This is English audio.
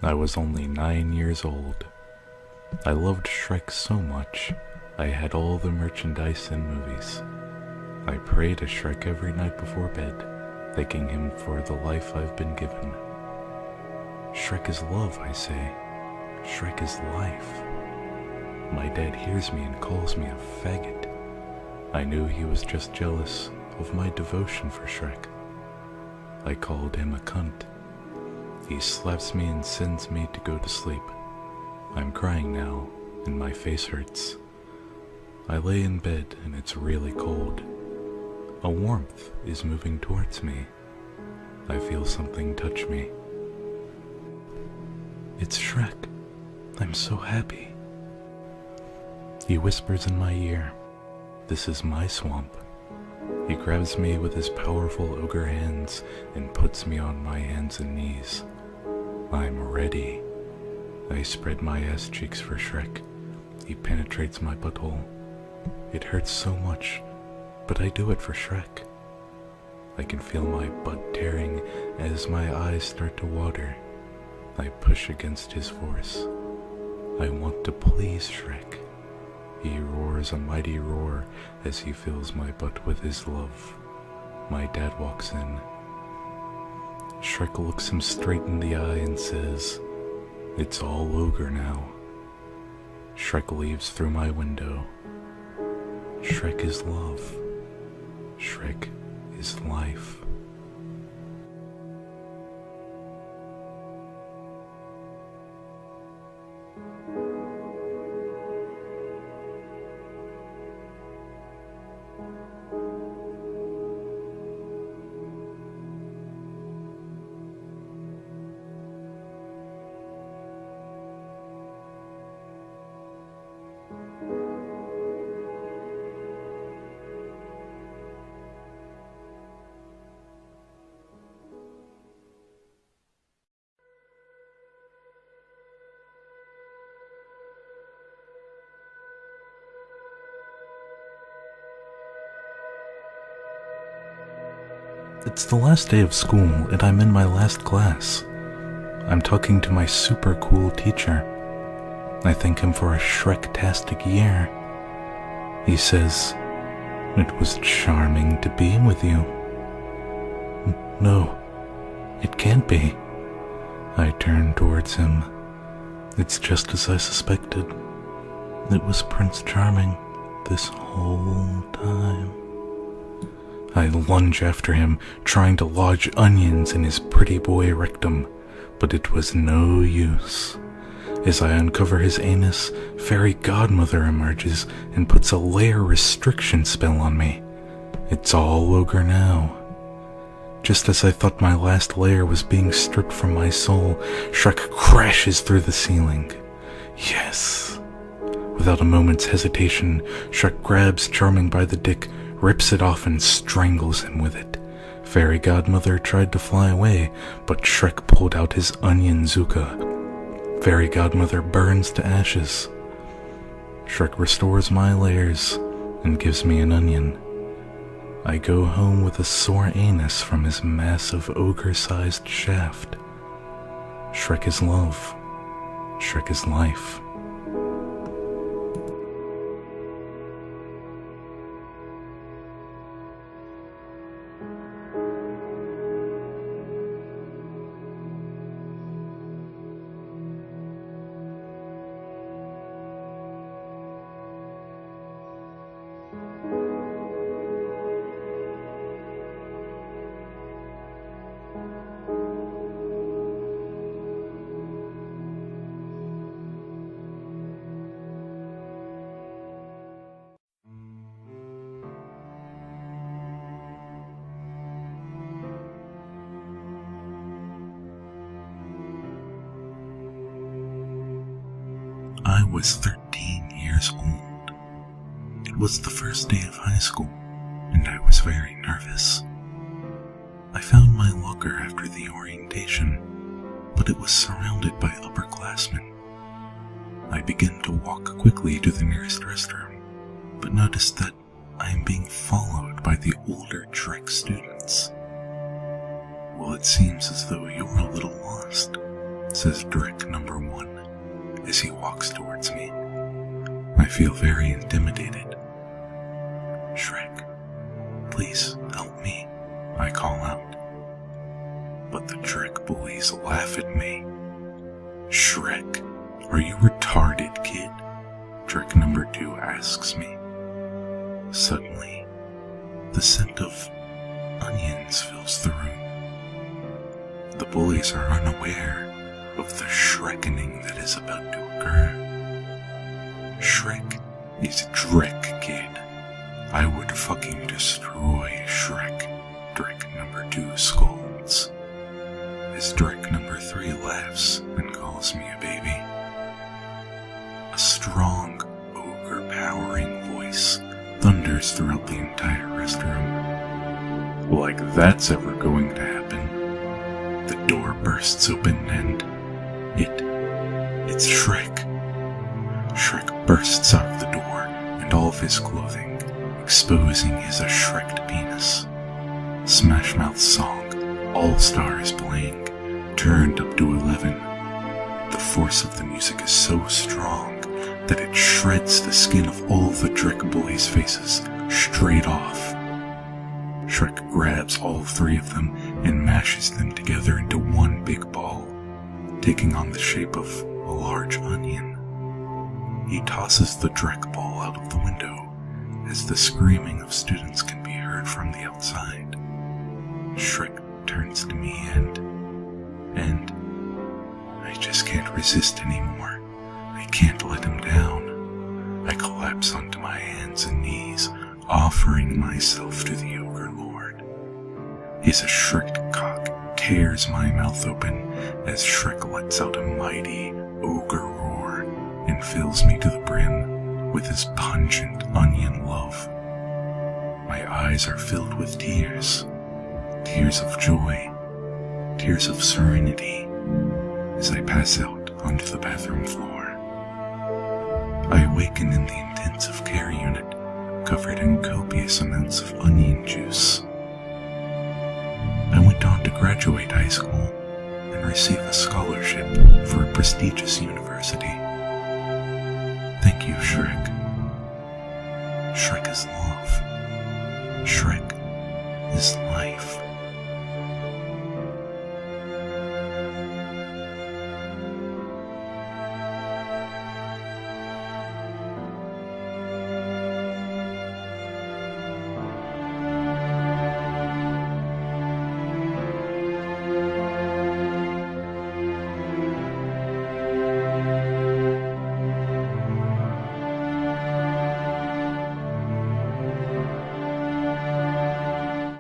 I was only 9 years old. I loved Shrek so much, I had all the merchandise and movies. I pray to Shrek every night before bed, thanking him for the life I've been given. Shrek is love, I say. Shrek is life. My dad hears me and calls me a faggot. I knew he was just jealous of my devotion for Shrek. I called him a cunt. He slaps me and sends me to go to sleep. I'm crying now, and my face hurts. I lay in bed and it's really cold. A warmth is moving towards me. I feel something touch me. It's Shrek. I'm so happy. He whispers in my ear, "This is my swamp." He grabs me with his powerful ogre hands and puts me on my hands and knees. I'm ready. I spread my ass cheeks for Shrek. He penetrates my butthole. It hurts so much, but I do it for Shrek. I can feel my butt tearing as my eyes start to water. I push against his force. I want to please Shrek. He roars a mighty roar as he fills my butt with his love. My dad walks in. Shrek looks him straight in the eye and says, "It's all ogre now." Shrek leaves through my window. Shrek is love. Shrek is life. It's the last day of school and I'm in my last class. I'm talking to my super cool teacher. I thank him for a Shrek-tastic year. He says, "It was charming to be with you." No, it can't be. I turn towards him. It's just as I suspected. It was Prince Charming this whole time. I lunge after him, trying to lodge onions in his pretty boy rectum, but it was no use. As I uncover his anus, Fairy Godmother emerges and puts a layer restriction spell on me. It's all ogre now. Just as I thought my last layer was being stripped from my soul, Shrek crashes through the ceiling. Yes. Without a moment's hesitation, Shrek grabs Charming by the dick, rips it off and strangles him with it. Fairy Godmother tried to fly away, but Shrek pulled out his onion zuka. Fairy Godmother burns to ashes. Shrek restores my layers and gives me an onion. I go home with a sore anus from his massive ogre-sized shaft. Shrek is love. Shrek is life. I was 13 years old. It was the first day of high school, and I was very nervous. I found my locker after the orientation, but it was surrounded by upperclassmen. I began to walk quickly to the nearest restroom, but noticed that I am being followed by the older Shrek students. Well, it seems as though you're a little lost. says Drek number 1 as he walks towards me. I feel very intimidated. Shrek, please help me, I call out. But the Drek bullies laugh at me. Shrek, are you retarded, kid? Drek number 2 asks me. Suddenly, the scent of onions fills the room. The bullies are unaware of the Shrekening that is about to occur. Shrek is Drek, kid. I would fucking destroy Shrek, Drek number 2 scolds. As Drek number 3 laughs and calls me a baby. A strong, overpowering voice thunders throughout the entire restroom. Like that's ever going to happen. The door bursts open and it's Shrek. Shrek bursts out of the door and all of his clothing, exposing his Shreked penis. Smash Mouth's song, All Stars playing, turned up to 11. The force of the music is so strong that it shreds the skin of all the Drek bullies' faces straight off. Shrek grabs all 3 of them and mashes them together into one big ball, taking on the shape of a large onion. He tosses the Drek ball out of the window as the screaming of students can be heard from the outside. Shrek turns to me and I just can't resist anymore. I can't let him down. I collapse onto my hands and knees, offering myself to the Ogre Lord. His Shreked cock tears my mouth open as Shrek lets out a mighty ogre roar and fills me to the brim with his pungent onion love. My eyes are filled with tears, tears of joy, tears of serenity, as I pass out onto the bathroom floor. I awaken in the intensive care unit, covered in copious amounts of onion juice. I went on to graduate high school and receive a scholarship for a prestigious university. Thank you, Shrek. Shrek is love. Shrek is life.